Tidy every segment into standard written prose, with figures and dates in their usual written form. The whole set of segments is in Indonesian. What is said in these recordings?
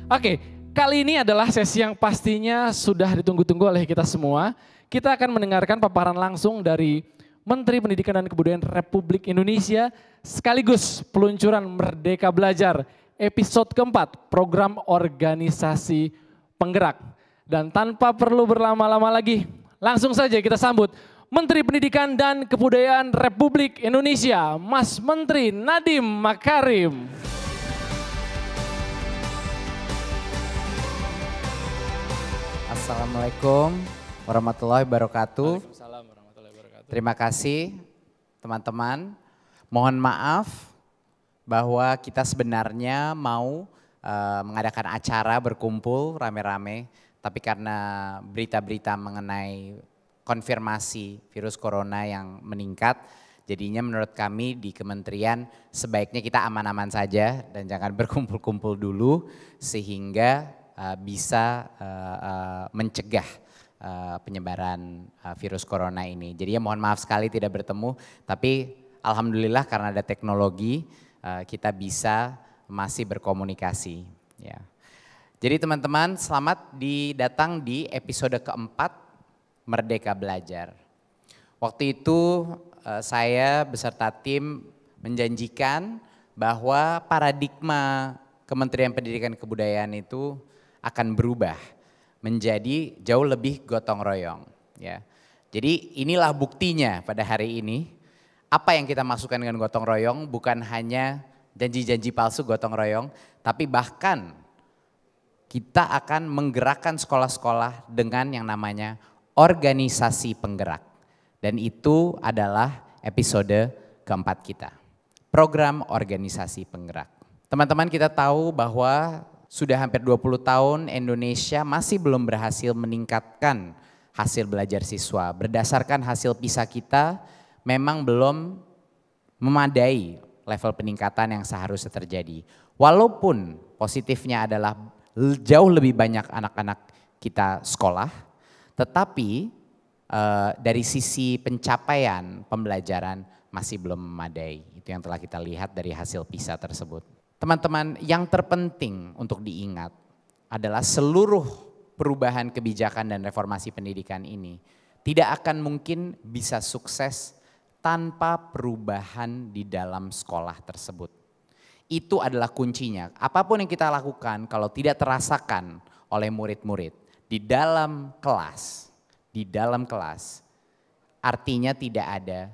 Oke, kali ini adalah sesi yang pastinya sudah ditunggu-tunggu oleh kita semua. Kita akan mendengarkan paparan langsung dari Menteri Pendidikan dan Kebudayaan Republik Indonesia sekaligus peluncuran Merdeka Belajar episode keempat program organisasi penggerak. Dan tanpa perlu berlama-lama lagi, langsung saja kita sambut Menteri Pendidikan dan Kebudayaan Republik Indonesia, Mas Menteri Nadiem Makarim. Assalamualaikum warahmatullahi wabarakatuh. Waalaikumsalam warahmatullahi wabarakatuh. Terima kasih teman-teman. Mohon maaf bahwa kita sebenarnya mau mengadakan acara berkumpul rame-rame, tapi karena berita-berita mengenai konfirmasi virus corona yang meningkat, jadinya menurut kami di kementerian sebaiknya kita aman-aman saja dan jangan berkumpul-kumpul dulu sehingga bisa mencegah penyebaran virus corona ini. Jadi ya mohon maaf sekali tidak bertemu, tapi alhamdulillah karena ada teknologi kita bisa masih berkomunikasi. Ya. Jadi teman-teman selamat datang di episode keempat Merdeka Belajar. Waktu itu saya beserta tim menjanjikan bahwa paradigma Kementerian Pendidikan dan Kebudayaan itu akan berubah menjadi jauh lebih gotong royong. Ya. Jadi inilah buktinya pada hari ini. Apa yang kita masukkan dengan gotong royong bukan hanya janji-janji palsu gotong royong, tapi bahkan kita akan menggerakkan sekolah-sekolah dengan yang namanya organisasi penggerak. Dan itu adalah episode keempat kita. Program organisasi penggerak. Teman-teman kita tahu bahwa sudah hampir 20 tahun Indonesia masih belum berhasil meningkatkan hasil belajar siswa. Berdasarkan hasil PISA kita memang belum memadai level peningkatan yang seharusnya terjadi. Walaupun positifnya adalah jauh lebih banyak anak-anak kita sekolah, tetapi dari sisi pencapaian pembelajaran masih belum memadai. Itu yang telah kita lihat dari hasil PISA tersebut. Teman-teman, yang terpenting untuk diingat adalah seluruh perubahan kebijakan dan reformasi pendidikan ini tidak akan mungkin bisa sukses tanpa perubahan di dalam sekolah tersebut. Itu adalah kuncinya. Apapun yang kita lakukan kalau tidak terasakan oleh murid-murid di dalam kelas, artinya tidak ada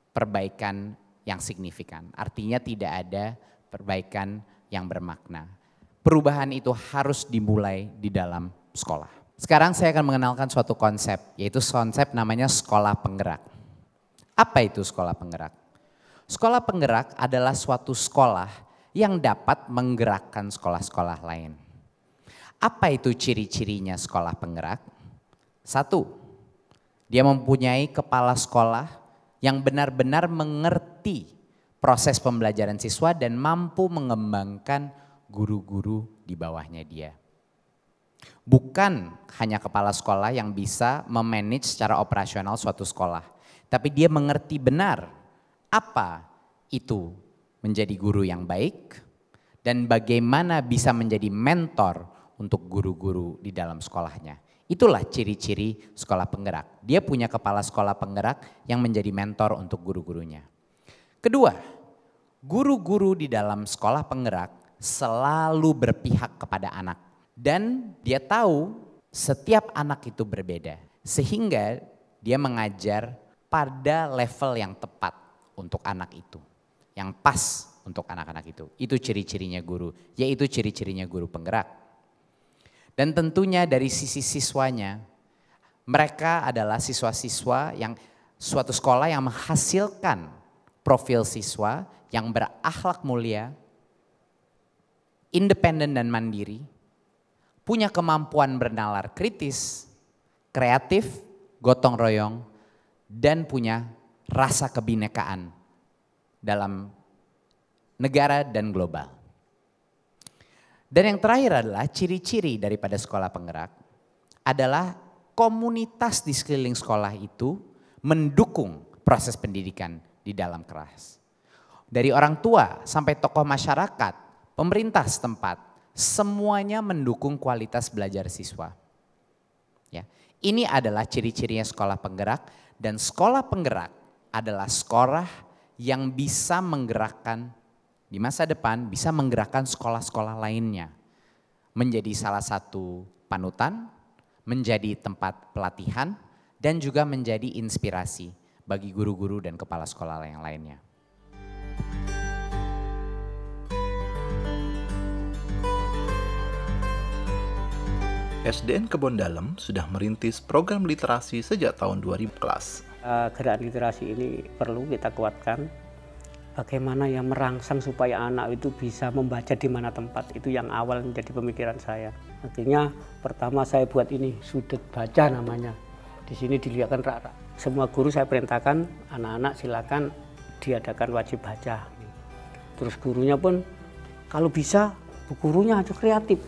perbaikan yang signifikan. Artinya tidak ada perbaikan yang bermakna. Perubahan itu harus dimulai di dalam sekolah. Sekarang saya akan mengenalkan suatu konsep, yaitu konsep namanya sekolah penggerak. Apa itu sekolah penggerak? Sekolah penggerak adalah suatu sekolah yang dapat menggerakkan sekolah-sekolah lain. Apa itu ciri-cirinya sekolah penggerak? Satu, dia mempunyai kepala sekolah yang benar-benar mengerti proses pembelajaran siswa dan mampu mengembangkan guru-guru di bawahnya dia. Bukan hanya kepala sekolah yang bisa memanage secara operasional suatu sekolah, tapi dia mengerti benar apa itu menjadi guru yang baik dan bagaimana bisa menjadi mentor untuk guru-guru di dalam sekolahnya. Itulah ciri-ciri sekolah penggerak. Dia punya kepala sekolah penggerak yang menjadi mentor untuk guru-gurunya. Kedua, guru-guru di dalam sekolah penggerak selalu berpihak kepada anak. Dan dia tahu setiap anak itu berbeda. Sehingga dia mengajar pada level yang tepat untuk anak itu. Yang pas untuk anak-anak itu. Itu ciri-cirinya guru, yaitu ciri-cirinya guru penggerak. Dan tentunya dari sisi siswanya, mereka adalah siswa-siswa yang suatu sekolah yang menghasilkan profil siswa yang berakhlak mulia, independen dan mandiri, punya kemampuan bernalar kritis, kreatif, gotong royong, dan punya rasa kebinekaan dalam negara dan global. Dan yang terakhir adalah ciri-ciri daripada sekolah penggerak adalah komunitas di sekeliling sekolah itu mendukung proses pendidikan di dalam kelas. Dari orang tua sampai tokoh masyarakat, pemerintah setempat, semuanya mendukung kualitas belajar siswa. Ya, ini adalah ciri-cirinya sekolah penggerak, dan sekolah penggerak adalah sekolah yang bisa menggerakkan di masa depan, bisa menggerakkan sekolah-sekolah lainnya menjadi salah satu panutan, menjadi tempat pelatihan, dan juga menjadi inspirasi bagi guru-guru dan kepala sekolah yang lainnya. SDN Kebon Dalem sudah merintis program literasi sejak tahun 2000 kelas. Gerakan literasi ini perlu kita kuatkan. Bagaimana yang merangsang supaya anak itu bisa membaca di mana tempat, itu yang awal menjadi pemikiran saya. Akhirnya pertama saya buat ini, sudut baca namanya. Di sini dilihatkan semua guru saya perintahkan, anak-anak silakan diadakan wajib baca. Terus gurunya pun kalau bisa gurunya harus kreatif.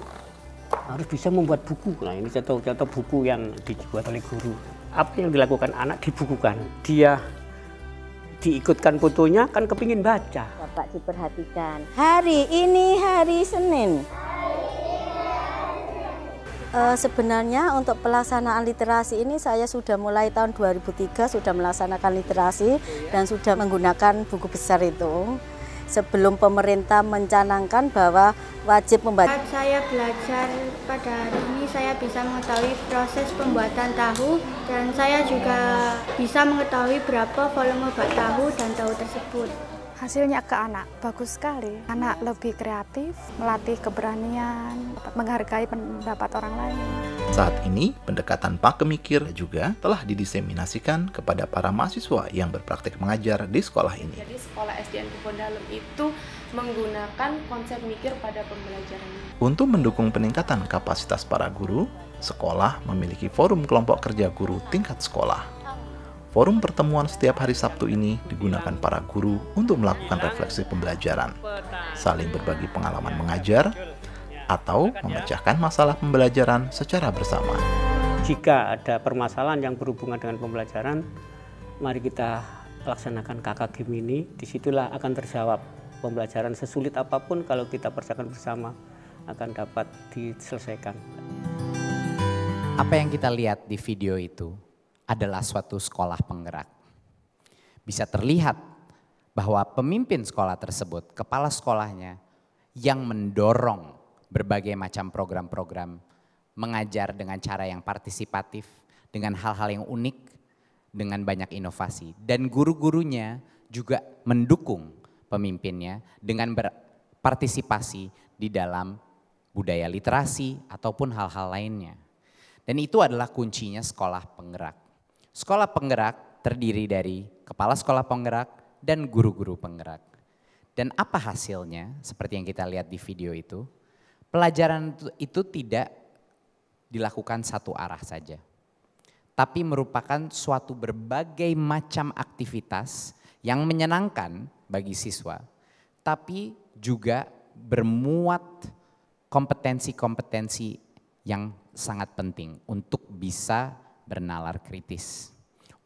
Harus bisa membuat buku. Nah, ini contoh-contoh buku yang dibuat oleh guru. Apa yang dilakukan anak dibukukan. Dia diikutkan fotonya, kan kepingin baca. Bapak diperhatikan. Hari ini hari Senin. Sebenarnya untuk pelaksanaan literasi ini saya sudah mulai tahun 2003 sudah melaksanakan literasi dan sudah menggunakan buku besar itu. Sebelum pemerintah mencanangkan bahwa wajib membaca. Saat saya belajar pada hari ini, saya bisa mengetahui proses pembuatan tahu dan saya juga bisa mengetahui berapa volume bak tahu dan tahu tersebut. Hasilnya ke anak bagus sekali. Anak lebih kreatif, melatih keberanian, menghargai pendapat orang lain. Saat ini, pendekatan pakem mikir juga telah didiseminasikan kepada para mahasiswa yang berpraktik mengajar di sekolah ini. Jadi sekolah SDN Kebon Dalem itu menggunakan konsep mikir pada pembelajaran. Untuk mendukung peningkatan kapasitas para guru, sekolah memiliki forum kelompok kerja guru tingkat sekolah. Forum pertemuan setiap hari Sabtu ini digunakan para guru untuk melakukan refleksi pembelajaran, saling berbagi pengalaman mengajar, atau memecahkan masalah pembelajaran secara bersama. Jika ada permasalahan yang berhubungan dengan pembelajaran, mari kita laksanakan KK Gemini. Disitulah akan terjawab. Pembelajaran sesulit apapun kalau kita kerjakan bersama akan dapat diselesaikan. Apa yang kita lihat di video itu adalah suatu sekolah penggerak. Bisa terlihat bahwa pemimpin sekolah tersebut, kepala sekolahnya yang mendorong berbagai macam program-program mengajar dengan cara yang partisipatif, dengan hal-hal yang unik, dengan banyak inovasi. Dan guru-gurunya juga mendukung pemimpinnya dengan berpartisipasi di dalam budaya literasi ataupun hal-hal lainnya. Dan itu adalah kuncinya sekolah penggerak. Sekolah penggerak terdiri dari kepala sekolah penggerak dan guru-guru penggerak. Dan apa hasilnya seperti yang kita lihat di video itu, pelajaran itu tidak dilakukan satu arah saja. Tapi merupakan suatu berbagai macam aktivitas yang menyenangkan bagi siswa. Tapi juga bermuat kompetensi-kompetensi yang sangat penting untuk bisa bernalar kritis,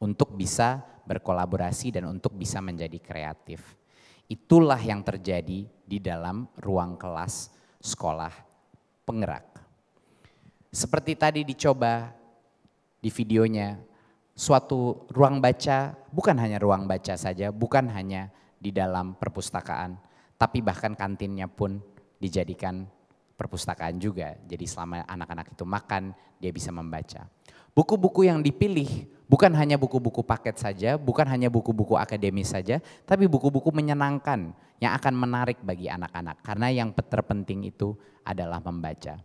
untuk bisa berkolaborasi dan untuk bisa menjadi kreatif. Itulah yang terjadi di dalam ruang kelas sekolah penggerak. Seperti tadi dicoba di videonya, suatu ruang baca bukan hanya ruang baca saja, bukan hanya di dalam perpustakaan, tapi bahkan kantinnya pun dijadikan perpustakaan juga. Jadi selama anak-anak itu makan, dia bisa membaca. Buku-buku yang dipilih bukan hanya buku-buku paket saja, bukan hanya buku-buku akademis saja, tapi buku-buku menyenangkan yang akan menarik bagi anak-anak. Karena yang terpenting itu adalah membaca.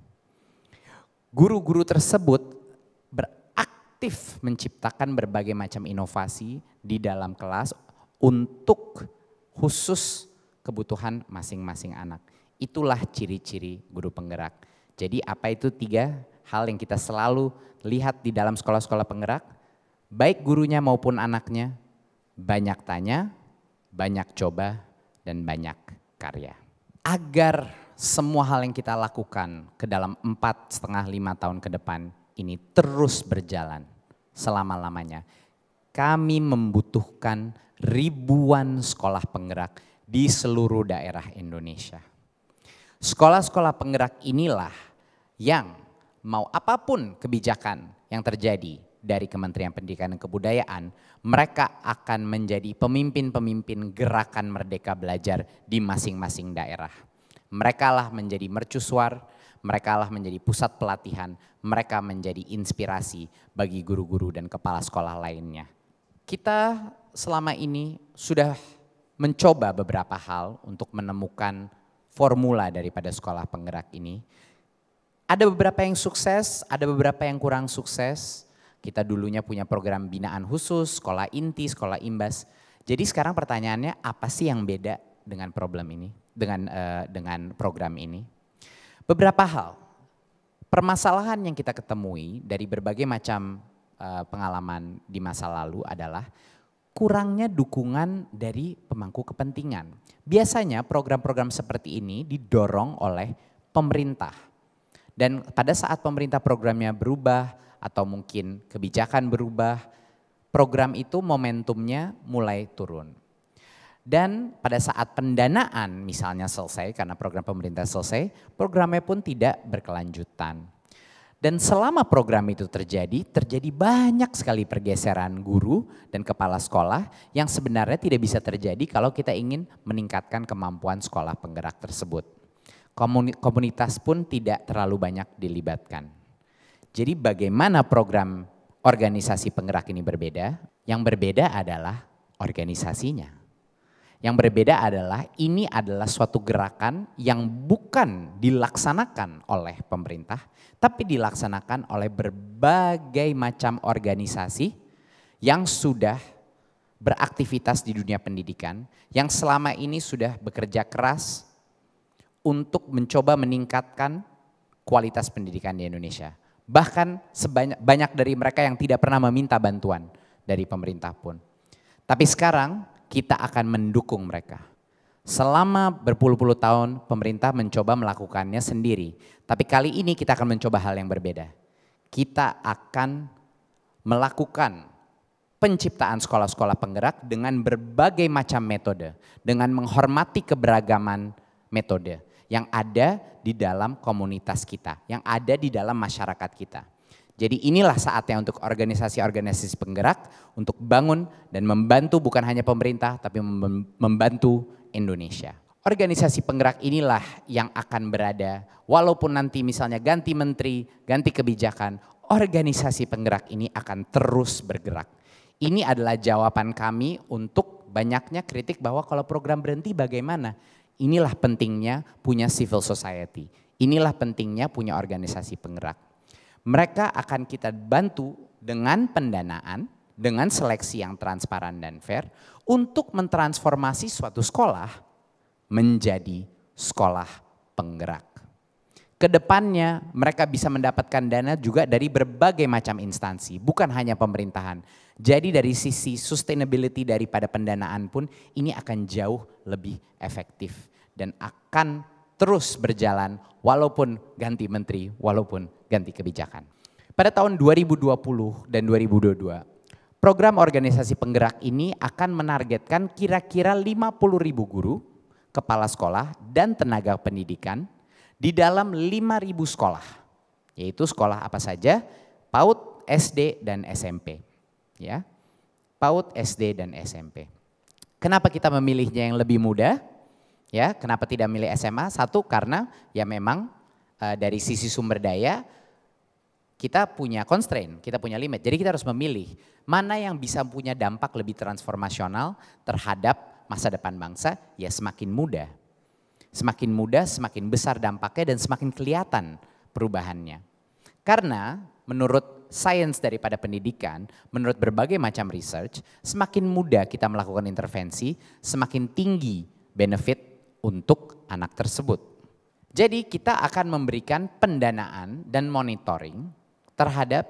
Guru-guru tersebut beraktif menciptakan berbagai macam inovasi di dalam kelas untuk khusus kebutuhan masing-masing anak. Itulah ciri-ciri guru penggerak. Jadi apa itu 3 hal yang kita selalu lihat di dalam sekolah-sekolah penggerak? Baik gurunya maupun anaknya, banyak tanya, banyak coba, dan banyak karya. Agar semua hal yang kita lakukan ke dalam 4,5-5 tahun ke depan ini terus berjalan selama-lamanya. Kami membutuhkan ribuan sekolah penggerak di seluruh daerah Indonesia. Sekolah-sekolah penggerak inilah yang mau apapun kebijakan yang terjadi dari Kementerian Pendidikan dan Kebudayaan, mereka akan menjadi pemimpin-pemimpin gerakan Merdeka Belajar di masing-masing daerah. Mereka lah menjadi mercusuar, mereka lah menjadi pusat pelatihan, mereka menjadi inspirasi bagi guru-guru dan kepala sekolah lainnya. Kita selama ini sudah mencoba beberapa hal untuk menemukan formula daripada sekolah penggerak ini. Ada beberapa yang sukses, ada beberapa yang kurang sukses. Kita dulunya punya program binaan khusus, sekolah inti, sekolah imbas. Jadi sekarang pertanyaannya, apa sih yang beda dengan problem ini, dengan program ini? Beberapa hal, permasalahan yang kita ketemui dari berbagai macam pengalaman di masa lalu adalah kurangnya dukungan dari pemangku kepentingan. Biasanya program-program seperti ini didorong oleh pemerintah. Dan pada saat pemerintah programnya berubah atau mungkin kebijakan berubah, program itu momentumnya mulai turun. Dan pada saat pendanaan misalnya selesai, karena program pemerintah selesai, programnya pun tidak berkelanjutan. Dan selama program itu terjadi banyak sekali pergeseran guru dan kepala sekolah yang sebenarnya tidak bisa terjadi kalau kita ingin meningkatkan kemampuan sekolah penggerak tersebut. Komunitas pun tidak terlalu banyak dilibatkan. Jadi bagaimana program organisasi penggerak ini berbeda? Yang berbeda adalah organisasinya. Yang berbeda adalah ini adalah suatu gerakan yang bukan dilaksanakan oleh pemerintah, tapi dilaksanakan oleh berbagai macam organisasi yang sudah beraktivitas di dunia pendidikan, yang selama ini sudah bekerja keras untuk mencoba meningkatkan kualitas pendidikan di Indonesia. Bahkan banyak dari mereka yang tidak pernah meminta bantuan dari pemerintah pun. Tapi sekarang kita akan mendukung mereka. Selama berpuluh-puluh tahun pemerintah mencoba melakukannya sendiri. Tapi kali ini kita akan mencoba hal yang berbeda. Kita akan melakukan penciptaan sekolah-sekolah penggerak dengan berbagai macam metode. Dengan menghormati keberagaman metode yang ada di dalam komunitas kita, yang ada di dalam masyarakat kita. Jadi inilah saatnya untuk organisasi-organisasi penggerak untuk bangun dan membantu bukan hanya pemerintah tapi membantu Indonesia. Organisasi penggerak inilah yang akan berada walaupun nanti misalnya ganti menteri, ganti kebijakan, organisasi penggerak ini akan terus bergerak. Ini adalah jawaban kami untuk banyaknya kritik bahwa kalau program berhenti bagaimana? Inilah pentingnya punya civil society, inilah pentingnya punya organisasi penggerak. Mereka akan kita bantu dengan pendanaan, dengan seleksi yang transparan dan fair untuk mentransformasi suatu sekolah menjadi sekolah penggerak. Kedepannya mereka bisa mendapatkan dana juga dari berbagai macam instansi, bukan hanya pemerintahan. Jadi dari sisi sustainability daripada pendanaan pun ini akan jauh lebih efektif dan akan terus berjalan walaupun ganti menteri, walaupun ganti kebijakan. Pada tahun 2020 dan 2022, program organisasi penggerak ini akan menargetkan kira-kira 50.000 guru, kepala sekolah dan tenaga pendidikan di dalam 5.000 sekolah. Yaitu sekolah apa saja? PAUD, SD dan SMP. Ya. PAUD, SD dan SMP. Kenapa kita memilihnya yang lebih muda? Ya, kenapa tidak milih SMA? Satu karena ya memang dari sisi sumber daya kita punya constraint, kita punya limit. Jadi kita harus memilih mana yang bisa punya dampak lebih transformasional terhadap masa depan bangsa, ya semakin muda. Semakin muda, semakin besar dampaknya dan semakin kelihatan perubahannya. Karena menurut sains daripada pendidikan, menurut berbagai macam research, semakin muda kita melakukan intervensi, semakin tinggi benefit untuk anak tersebut. Jadi kita akan memberikan pendanaan dan monitoring terhadap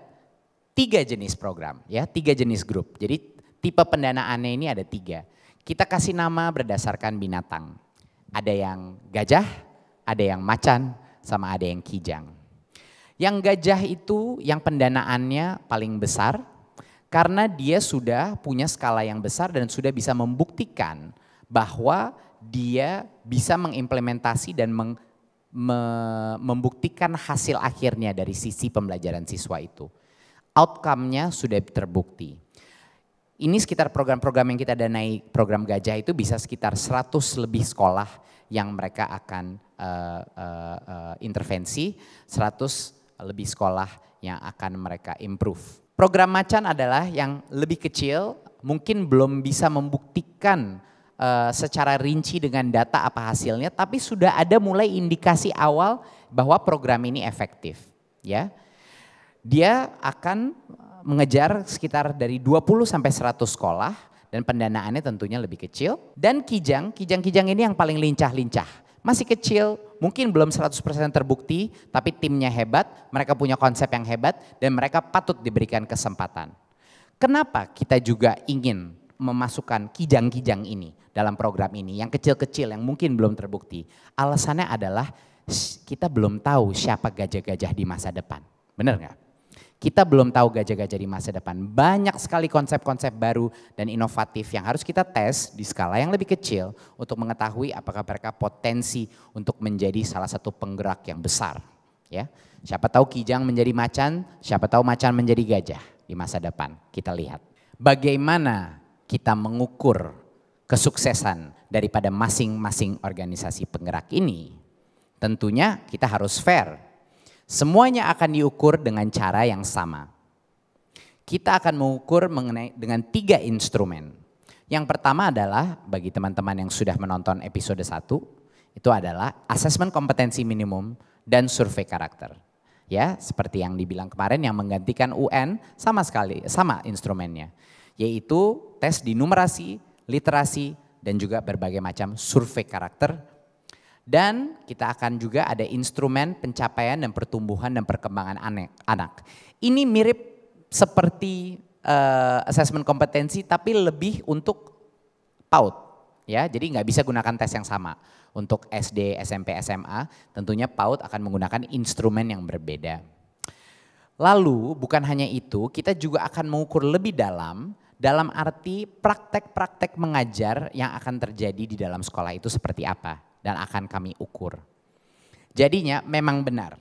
3 jenis program, ya 3 jenis grup. Jadi tipe pendanaannya ini ada 3. Kita kasih nama berdasarkan binatang. Ada yang gajah, ada yang macan, sama ada yang kijang. Yang gajah itu yang pendanaannya paling besar karena dia sudah punya skala yang besar dan sudah bisa membuktikan bahwa dia bisa mengimplementasi dan membuktikan hasil akhirnya dari sisi pembelajaran siswa itu. Outcome-nya sudah terbukti. Ini sekitar program-program yang kita danai, program Gajah itu bisa sekitar 100 lebih sekolah yang mereka akan intervensi, 100 lebih sekolah yang akan mereka improve. Program Macan adalah yang lebih kecil, mungkin belum bisa membuktikan secara rinci dengan data apa hasilnya, tapi sudah ada mulai indikasi awal bahwa program ini efektif. Ya, dia akan mengejar sekitar dari 20 sampai 100 sekolah dan pendanaannya tentunya lebih kecil. Dan Kijang ini yang paling lincah-lincah. Masih kecil, mungkin belum 100% terbukti, tapi timnya hebat, mereka punya konsep yang hebat dan mereka patut diberikan kesempatan. Kenapa kita juga ingin memasukkan Kijang ini dalam program ini, yang kecil-kecil yang mungkin belum terbukti? Alasannya adalah kita belum tahu siapa gajah-gajah di masa depan, benar nggak? Kita belum tahu gajah-gajah di masa depan. Banyak sekali konsep-konsep baru dan inovatif yang harus kita tes di skala yang lebih kecil untuk mengetahui apakah mereka potensi untuk menjadi salah satu penggerak yang besar. Ya, siapa tahu Kijang menjadi macan, siapa tahu macan menjadi gajah di masa depan. Kita lihat bagaimana kita mengukur kesuksesan daripada masing-masing organisasi penggerak ini. Tentunya kita harus fair. Semuanya akan diukur dengan cara yang sama. Kita akan mengukur dengan 3 instrumen. Yang pertama adalah bagi teman-teman yang sudah menonton episode 1, itu adalah asesmen kompetensi minimum dan survei karakter. Ya, seperti yang dibilang kemarin yang menggantikan UN sama instrumennya. Yaitu tes di numerasi, literasi, dan juga berbagai macam survei karakter. Dan kita akan juga ada instrumen pencapaian dan pertumbuhan dan perkembangan anak. Ini mirip seperti asesmen kompetensi tapi lebih untuk PAUD. Ya, jadi nggak bisa gunakan tes yang sama. Untuk SD, SMP, SMA tentunya PAUD akan menggunakan instrumen yang berbeda. Lalu bukan hanya itu, kita juga akan mengukur lebih dalam arti praktek-praktek mengajar yang akan terjadi di dalam sekolah itu seperti apa. Dan akan kami ukur. Jadinya memang benar,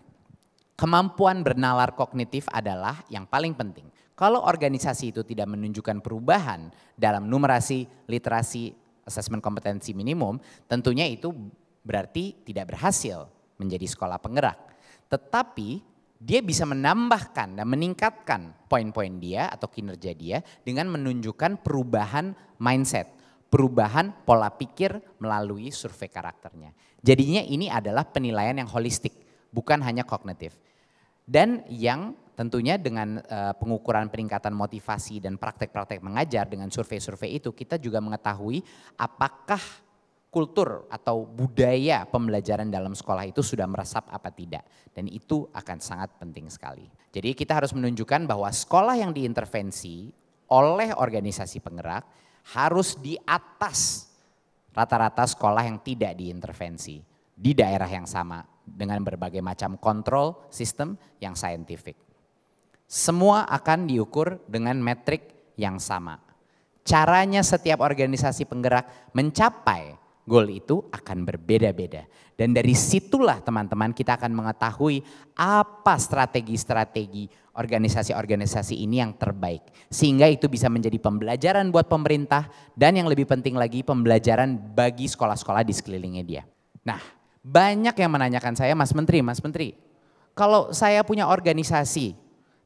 kemampuan bernalar kognitif adalah yang paling penting. Kalau organisasi itu tidak menunjukkan perubahan dalam numerasi, literasi, asesmen kompetensi minimum, tentunya itu berarti tidak berhasil menjadi sekolah penggerak. Tetapi dia bisa menambahkan dan meningkatkan poin-poin dia atau kinerja dia dengan menunjukkan perubahan mindset. Perubahan pola pikir melalui survei karakternya. Jadinya ini adalah penilaian yang holistik, bukan hanya kognitif. Dan yang tentunya dengan pengukuran peningkatan motivasi dan praktek-praktek mengajar dengan survei-survei itu, kita juga mengetahui apakah kultur atau budaya pembelajaran dalam sekolah itu sudah meresap apa tidak. Dan itu akan sangat penting sekali. Jadi kita harus menunjukkan bahwa sekolah yang diintervensi oleh organisasi penggerak harus di atas rata-rata sekolah yang tidak diintervensi di daerah yang sama dengan berbagai macam kontrol sistem yang saintifik. Semua akan diukur dengan metrik yang sama. Caranya setiap organisasi penggerak mencapai goal itu akan berbeda-beda. Dan dari situlah teman-teman kita akan mengetahui apa strategi-strategi organisasi-organisasi ini yang terbaik. Sehingga itu bisa menjadi pembelajaran buat pemerintah dan yang lebih penting lagi pembelajaran bagi sekolah-sekolah di sekelilingnya dia. Nah, banyak yang menanyakan saya, Mas Menteri, kalau saya punya organisasi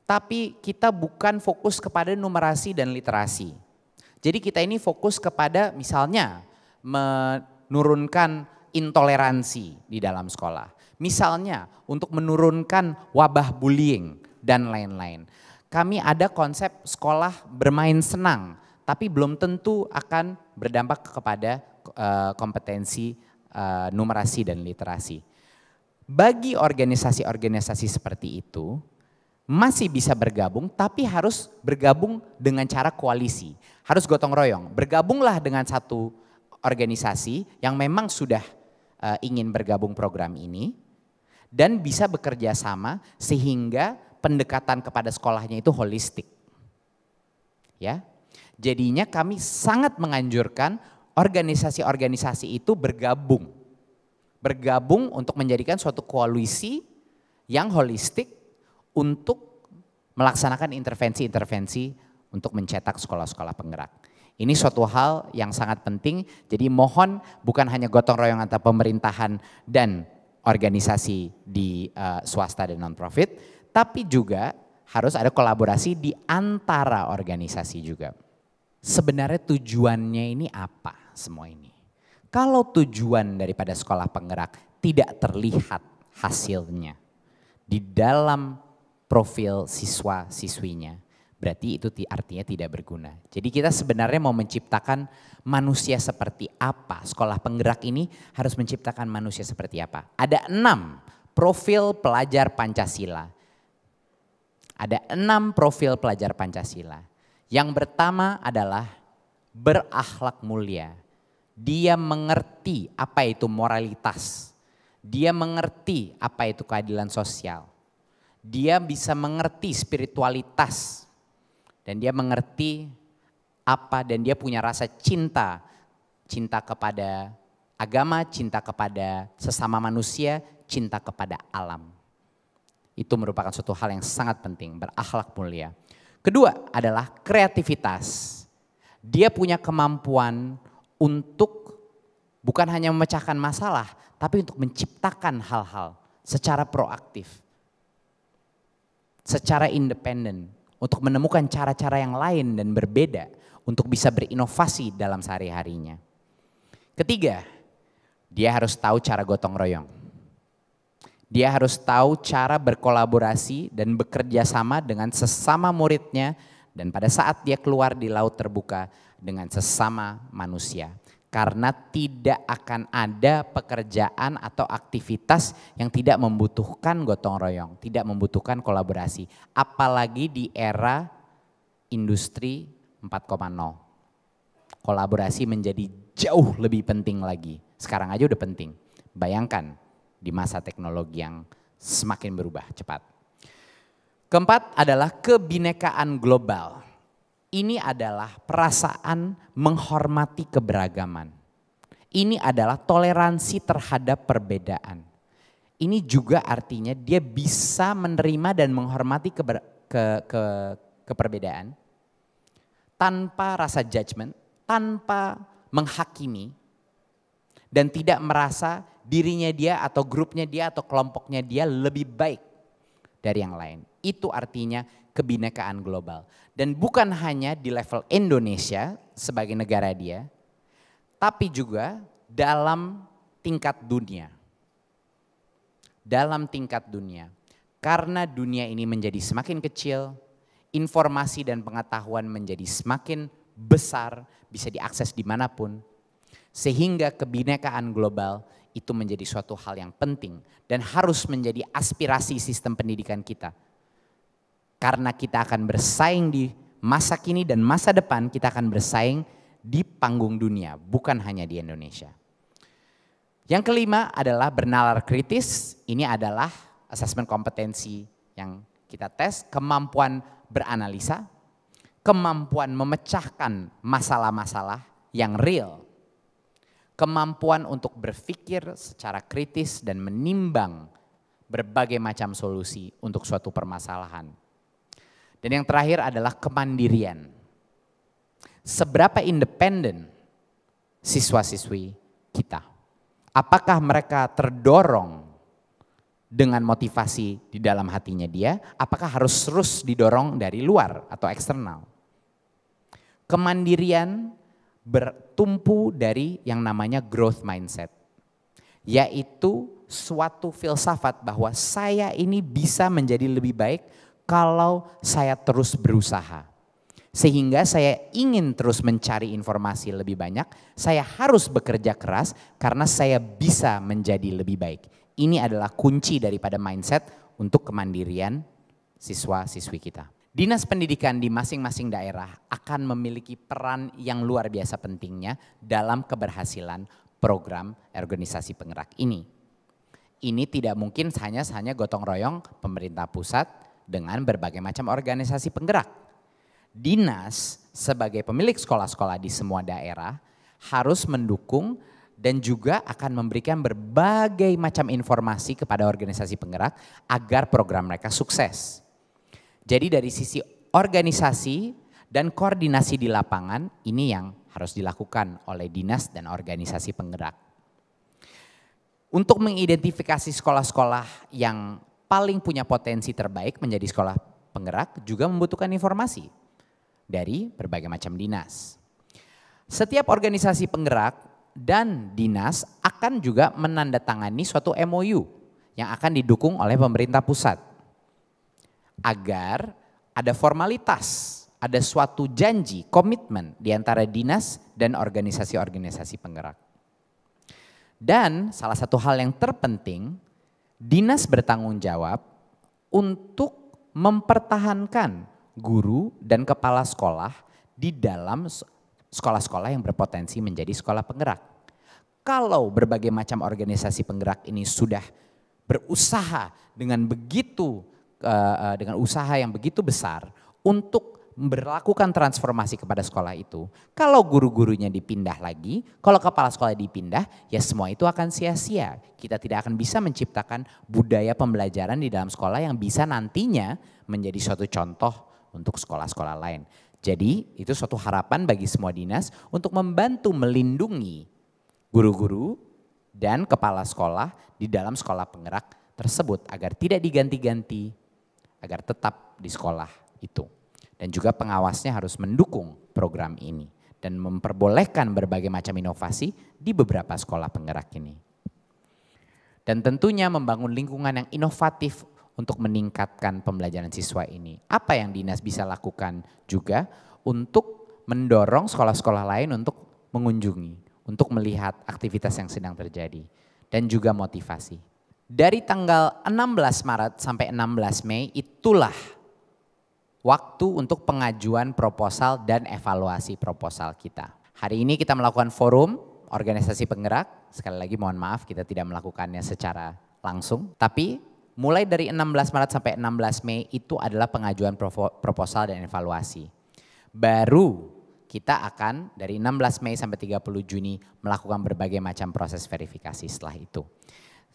tapi kita bukan fokus kepada numerasi dan literasi. Jadi kita ini fokus kepada misalnya menurunkan intoleransi di dalam sekolah. Misalnya untuk menurunkan wabah bullying dan lain-lain. Kami ada konsep sekolah bermain senang, tapi belum tentu akan berdampak kepada kompetensi numerasi dan literasi. Bagi organisasi-organisasi seperti itu, masih bisa bergabung, tapi harus bergabung dengan cara koalisi. Harus gotong royong, bergabunglah dengan satu organisasi yang memang sudah ingin bergabung program ini dan bisa bekerja sama sehingga pendekatan kepada sekolahnya itu holistik. Ya. Jadinya kami sangat menganjurkan organisasi-organisasi itu bergabung bergabung untuk menjadikan suatu koalisi yang holistik untuk melaksanakan intervensi-intervensi untuk mencetak sekolah-sekolah penggerak. Ini suatu hal yang sangat penting, jadi mohon bukan hanya gotong royong antara pemerintahan dan organisasi di swasta dan non-profit, tapi juga harus ada kolaborasi di antara organisasi juga. Sebenarnya tujuannya ini apa semua ini? Kalau tujuan daripada sekolah penggerak tidak terlihat hasilnya di dalam profil siswa-siswinya, berarti itu artinya tidak berguna. Jadi kita sebenarnya mau menciptakan manusia seperti apa? Sekolah penggerak ini harus menciptakan manusia seperti apa? Ada 6 profil pelajar Pancasila. Ada 6 profil pelajar Pancasila. Yang pertama adalah berakhlak mulia. Dia mengerti apa itu moralitas. Dia mengerti apa itu keadilan sosial. Dia bisa mengerti spiritualitas. Dan dia mengerti apa dan dia punya rasa cinta. Cinta kepada agama, cinta kepada sesama manusia, cinta kepada alam. Itu merupakan suatu hal yang sangat penting, berakhlak mulia. Kedua adalah kreativitas. Dia punya kemampuan untuk bukan hanya memecahkan masalah, tapi untuk menciptakan hal-hal secara proaktif. Secara independen, untuk menemukan cara-cara yang lain dan berbeda untuk bisa berinovasi dalam sehari-harinya. Ketiga, dia harus tahu cara gotong royong. Dia harus tahu cara berkolaborasi dan bekerja sama dengan sesama muridnya dan pada saat dia keluar di laut terbuka dengan sesama manusia. Karena tidak akan ada pekerjaan atau aktivitas yang tidak membutuhkan gotong royong, tidak membutuhkan kolaborasi. Apalagi di era industri 4.0. Kolaborasi menjadi jauh lebih penting lagi. Sekarang aja udah penting. Bayangkan di masa teknologi yang semakin berubah cepat. Keempat adalah kebinekaan global. Ini adalah perasaan menghormati keberagaman. Ini adalah toleransi terhadap perbedaan. Ini juga artinya dia bisa menerima dan menghormati keperbedaan tanpa rasa judgment, tanpa menghakimi, dan tidak merasa dirinya dia atau grupnya dia atau kelompoknya dia lebih baik dari yang lain. Itu artinya kebinekaan global. Dan bukan hanya di level Indonesia sebagai negara dia, tapi juga dalam tingkat dunia. Dalam tingkat dunia. Karena dunia ini menjadi semakin kecil, informasi dan pengetahuan menjadi semakin besar, bisa diakses dimanapun. Sehingga kebinekaan global itu menjadi suatu hal yang penting dan harus menjadi aspirasi sistem pendidikan kita. Karena kita akan bersaing di masa kini dan masa depan, kita akan bersaing di panggung dunia, bukan hanya di Indonesia. Yang kelima adalah bernalar kritis. Ini adalah asesmen kompetensi yang kita tes, kemampuan beranalisa, kemampuan memecahkan masalah-masalah yang real, kemampuan untuk berpikir secara kritis dan menimbang berbagai macam solusi untuk suatu permasalahan. Dan yang terakhir adalah kemandirian. Seberapa independen siswa-siswi kita? Apakah mereka terdorong dengan motivasi di dalam hatinya dia? Apakah harus terus didorong dari luar atau eksternal? Kemandirian bertumpu dari yang namanya growth mindset. Yaitu suatu filsafat bahwa saya ini bisa menjadi lebih baik kalau saya terus berusaha. Sehingga saya ingin terus mencari informasi lebih banyak, saya harus bekerja keras karena saya bisa menjadi lebih baik. Ini adalah kunci daripada mindset untuk kemandirian siswa-siswi kita. Dinas pendidikan di masing-masing daerah akan memiliki peran yang luar biasa pentingnya dalam keberhasilan program organisasi penggerak ini. Ini tidak mungkin hanya gotong royong pemerintah pusat dengan berbagai macam organisasi penggerak. Dinas sebagai pemilik sekolah-sekolah di semua daerah harus mendukung dan juga akan memberikan berbagai macam informasi kepada organisasi penggerak agar program mereka sukses. Jadi dari sisi organisasi dan koordinasi di lapangan ini yang harus dilakukan oleh dinas dan organisasi penggerak. Untuk mengidentifikasi sekolah-sekolah yang paling punya potensi terbaik menjadi sekolah penggerak juga membutuhkan informasi dari berbagai macam dinas. Setiap organisasi penggerak dan dinas akan juga menandatangani suatu MOU yang akan didukung oleh pemerintah pusat. Agar ada formalitas, ada suatu janji, komitmen di antara dinas dan organisasi-organisasi penggerak. Dan salah satu hal yang terpenting, dinas bertanggung jawab untuk mempertahankan guru dan kepala sekolah di dalam sekolah-sekolah yang berpotensi menjadi sekolah penggerak. Kalau berbagai macam organisasi penggerak ini sudah berusaha dengan usaha yang begitu besar untuk berlakukan transformasi kepada sekolah itu, kalau guru-gurunya dipindah lagi, kalau kepala sekolah dipindah, ya semua itu akan sia-sia. Kita tidak akan bisa menciptakan budaya pembelajaran di dalam sekolah yang bisa nantinya menjadi suatu contoh untuk sekolah-sekolah lain. Jadi itu suatu harapan bagi semua dinas untuk membantu melindungi guru-guru dan kepala sekolah di dalam sekolah penggerak tersebut agar tidak diganti-ganti, agar tetap di sekolah itu. Dan juga pengawasnya harus mendukung program ini dan memperbolehkan berbagai macam inovasi di beberapa sekolah penggerak ini. Dan tentunya membangun lingkungan yang inovatif untuk meningkatkan pembelajaran siswa ini. Apa yang dinas bisa lakukan juga untuk mendorong sekolah-sekolah lain untuk mengunjungi, untuk melihat aktivitas yang sedang terjadi dan juga motivasi. Dari tanggal 16 Maret sampai 16 Mei itulah waktu untuk pengajuan proposal dan evaluasi proposal kita. Hari ini kita melakukan forum organisasi penggerak. Sekali lagi mohon maaf kita tidak melakukannya secara langsung. Tapi mulai dari 16 Maret sampai 16 Mei itu adalah pengajuan proposal dan evaluasi. Baru kita akan dari 16 Mei sampai 30 Juni melakukan berbagai macam proses verifikasi setelah itu.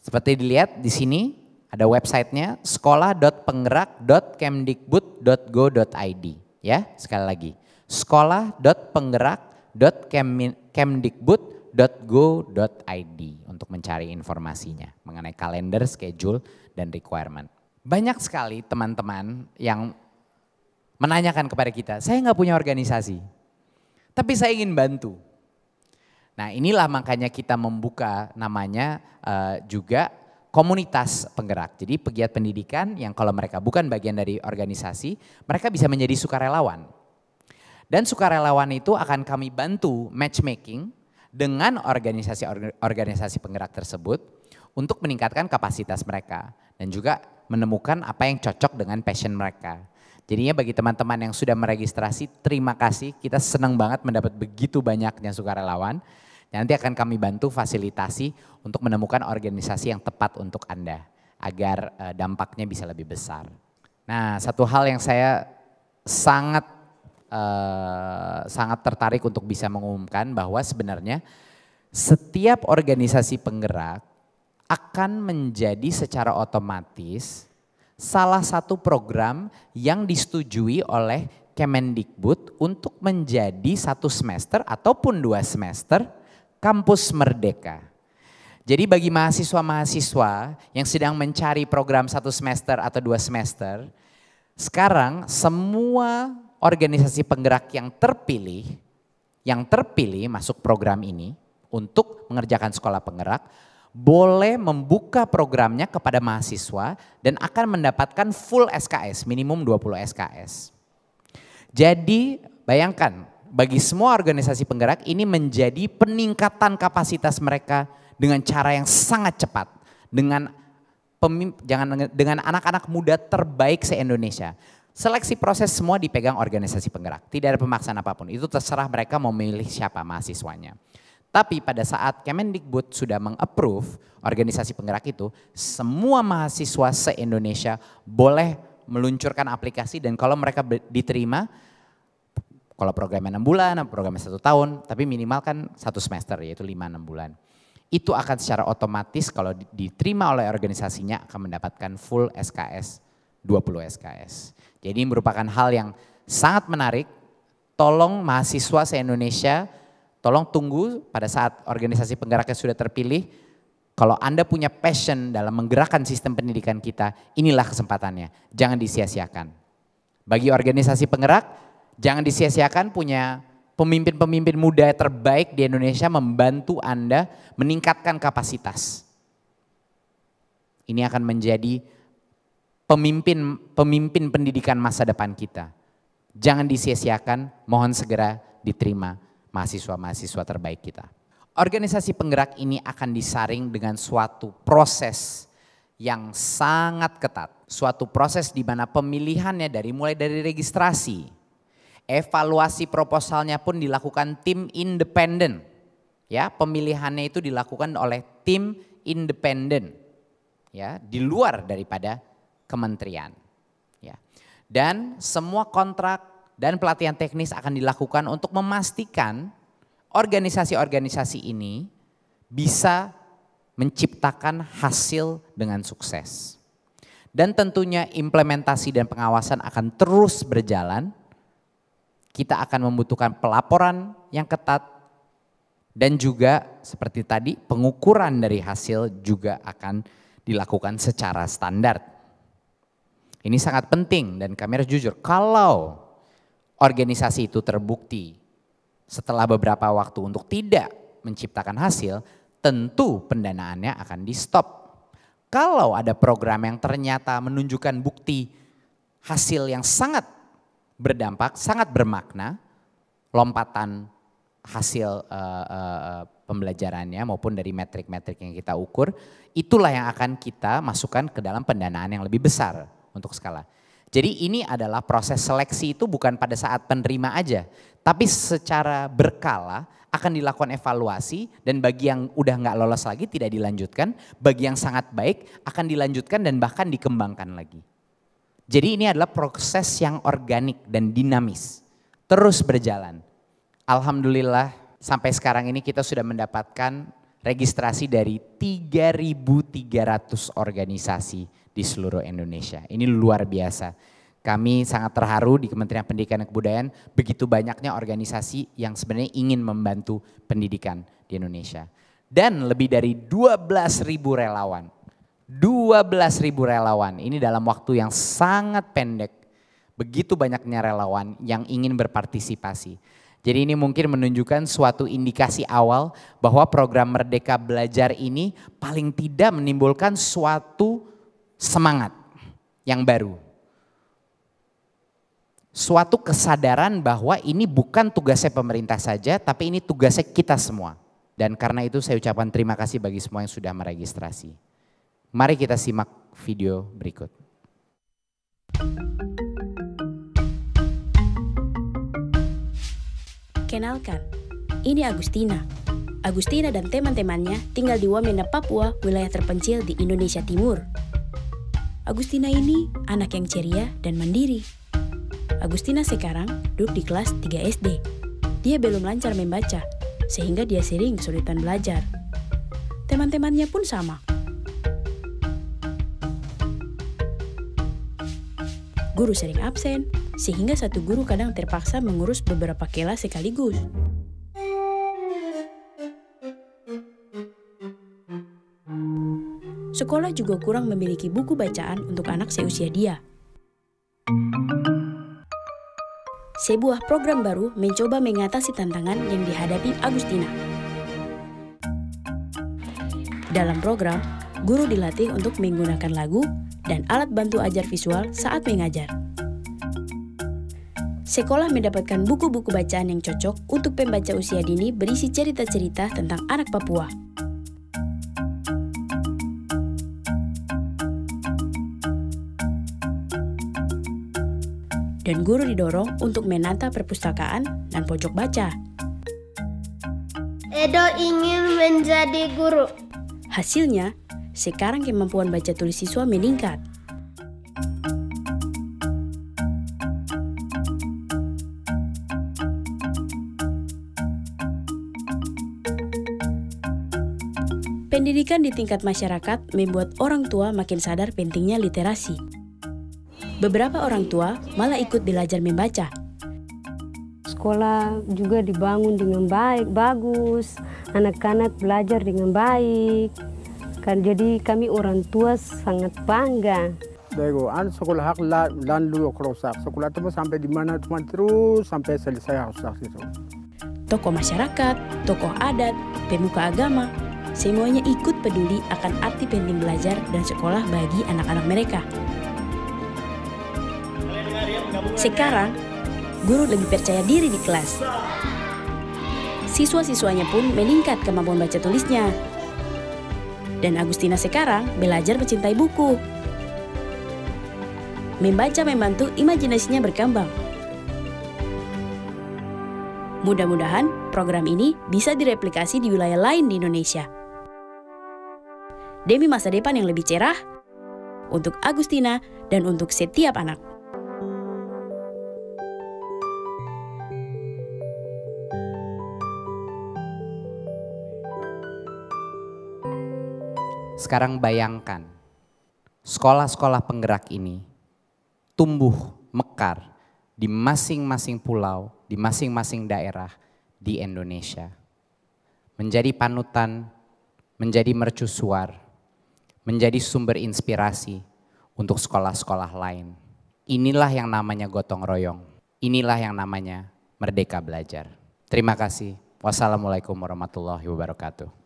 Seperti dilihat di sini. Ada websitenya sekolah.penggerak.kemdikbud.go.id ya, sekali lagi sekolah.penggerak.kemdikbud.go.id untuk mencari informasinya mengenai kalender, schedule, dan requirement. Banyak sekali teman-teman yang menanyakan kepada kita, saya nggak punya organisasi, tapi saya ingin bantu. Nah inilah makanya kita membuka namanya juga komunitas penggerak. Jadi pegiat pendidikan yang kalau mereka bukan bagian dari organisasi, mereka bisa menjadi sukarelawan. Dan sukarelawan itu akan kami bantu matchmaking dengan organisasi penggerak tersebut untuk meningkatkan kapasitas mereka dan juga menemukan apa yang cocok dengan passion mereka. Jadinya bagi teman-teman yang sudah meregistrasi, terima kasih. Kita senang banget mendapat begitu banyaknya sukarelawan. Nanti akan kami bantu fasilitasi untuk menemukan organisasi yang tepat untuk Anda agar dampaknya bisa lebih besar. Nah, satu hal yang saya sangat tertarik untuk bisa mengumumkan bahwa sebenarnya setiap organisasi penggerak akan menjadi secara otomatis salah satu program yang disetujui oleh Kemendikbud untuk menjadi 1 semester ataupun 2 semester Kampus Merdeka. Jadi bagi mahasiswa-mahasiswa yang sedang mencari program 1 semester atau 2 semester, sekarang semua organisasi penggerak yang terpilih masuk program ini untuk mengerjakan sekolah penggerak, boleh membuka programnya kepada mahasiswa dan akan mendapatkan full SKS, minimum 20 SKS. Jadi bayangkan, bagi semua organisasi penggerak ini menjadi peningkatan kapasitas mereka dengan cara yang sangat cepat. Dengan anak-anak muda terbaik se-Indonesia. Seleksi proses semua dipegang organisasi penggerak. Tidak ada pemaksaan apapun, itu terserah mereka mau memilih siapa mahasiswanya. Tapi pada saat Kemendikbud sudah meng-approve organisasi penggerak itu, semua mahasiswa se-Indonesia boleh meluncurkan aplikasi dan kalau mereka diterima, Kalau programnya 6 bulan, programnya 1 tahun, tapi minimal kan 1 semester yaitu 5-6 bulan. Itu akan secara otomatis kalau diterima oleh organisasinya akan mendapatkan full SKS, 20 SKS. Jadi ini merupakan hal yang sangat menarik. Tolong mahasiswa se-Indonesia, tolong tunggu pada saat organisasi penggeraknya sudah terpilih. Kalau Anda punya passion dalam menggerakkan sistem pendidikan kita, inilah kesempatannya. Jangan disia-siakan. Bagi organisasi penggerak, jangan disia-siakan punya pemimpin-pemimpin muda terbaik di Indonesia membantu Anda meningkatkan kapasitas. Ini akan menjadi pemimpin pendidikan masa depan kita. Jangan disia-siakan, mohon segera diterima mahasiswa-mahasiswa terbaik kita. Organisasi penggerak ini akan disaring dengan suatu proses yang sangat ketat. Suatu proses di mana pemilihannya mulai dari registrasi, evaluasi proposalnya pun dilakukan tim independen. Ya, pemilihannya itu dilakukan oleh tim independen. Ya, di luar daripada kementerian. Ya. Dan semua kontrak dan pelatihan teknis akan dilakukan untuk memastikan organisasi-organisasi ini bisa menciptakan hasil dengan sukses. Dan tentunya implementasi dan pengawasan akan terus berjalan. Kita akan membutuhkan pelaporan yang ketat dan juga seperti tadi pengukuran dari hasil juga akan dilakukan secara standar. Ini sangat penting dan kami harus jujur, kalau organisasi itu terbukti setelah beberapa waktu untuk tidak menciptakan hasil, tentu pendanaannya akan di stop. Kalau ada program yang ternyata menunjukkan bukti hasil yang sangat berdampak, sangat bermakna, lompatan hasil pembelajarannya maupun dari metrik-metrik yang kita ukur, itulah yang akan kita masukkan ke dalam pendanaan yang lebih besar untuk skala. Jadi ini adalah proses seleksi itu bukan pada saat penerima aja, tapi secara berkala akan dilakukan evaluasi dan bagi yang udah nggak lolos lagi tidak dilanjutkan, bagi yang sangat baik akan dilanjutkan dan bahkan dikembangkan lagi. Jadi ini adalah proses yang organik dan dinamis, terus berjalan. Alhamdulillah sampai sekarang ini kita sudah mendapatkan registrasi dari 3.300 organisasi di seluruh Indonesia. Ini luar biasa. Kami sangat terharu di Kementerian Pendidikan dan Kebudayaan begitu banyaknya organisasi yang sebenarnya ingin membantu pendidikan di Indonesia. Dan lebih dari 12.000 relawan. 12.000 relawan, ini dalam waktu yang sangat pendek. Begitu banyaknya relawan yang ingin berpartisipasi. Jadi ini mungkin menunjukkan suatu indikasi awal bahwa program Merdeka Belajar ini paling tidak menimbulkan suatu semangat yang baru. Suatu kesadaran bahwa ini bukan tugasnya pemerintah saja, tapi ini tugasnya kita semua. Dan karena itu saya ucapkan terima kasih bagi semua yang sudah meregistrasi. Mari kita simak video berikut. Kenalkan, ini Agustina. Agustina dan teman-temannya tinggal di Wamena, Papua, wilayah terpencil di Indonesia Timur. Agustina ini anak yang ceria dan mandiri. Agustina sekarang duduk di kelas 3 SD. Dia belum lancar membaca, sehingga dia sering kesulitan belajar. Teman-temannya pun sama. Guru sering absen, sehingga satu guru kadang terpaksa mengurus beberapa kelas sekaligus. Sekolah juga kurang memiliki buku bacaan untuk anak seusia dia. Sebuah program baru mencoba mengatasi tantangan yang dihadapi Agustina. Dalam program, guru dilatih untuk menggunakan lagu dan alat bantu ajar visual saat mengajar. Sekolah mendapatkan buku-buku bacaan yang cocok untuk pembaca usia dini berisi cerita-cerita tentang anak Papua. Dan guru didorong untuk menata perpustakaan dan pojok baca. Edo ingin menjadi guru. Hasilnya, sekarang kemampuan baca tulis siswa meningkat. Pendidikan di tingkat masyarakat membuat orang tua makin sadar pentingnya literasi. Beberapa orang tua malah ikut belajar membaca. Sekolah juga dibangun dengan baik, bagus. Anak-anak belajar dengan baik. Kan jadi kami orang tua sangat bangga. Sekolah hak lalu kerusak. Sekolah itu sampai di mana cuma terus sampai selesai rusak itu. Tokoh masyarakat, tokoh adat, pemuka agama, semuanya ikut peduli akan arti penting belajar dan sekolah bagi anak-anak mereka. Sekarang, guru lebih percaya diri di kelas. Siswa-siswanya pun meningkat kemampuan baca tulisnya. Dan Agustina sekarang belajar mencintai buku. Membaca membantu imajinasinya berkembang. Mudah-mudahan program ini bisa direplikasi di wilayah lain di Indonesia. Demi masa depan yang lebih cerah, untuk Agustina dan untuk setiap anak. Sekarang bayangkan, sekolah-sekolah penggerak ini tumbuh mekar di masing-masing pulau, di masing-masing daerah di Indonesia. Menjadi panutan, menjadi mercusuar, menjadi sumber inspirasi untuk sekolah-sekolah lain. Inilah yang namanya gotong royong. Inilah yang namanya merdeka belajar. Terima kasih. Wassalamualaikum warahmatullahi wabarakatuh.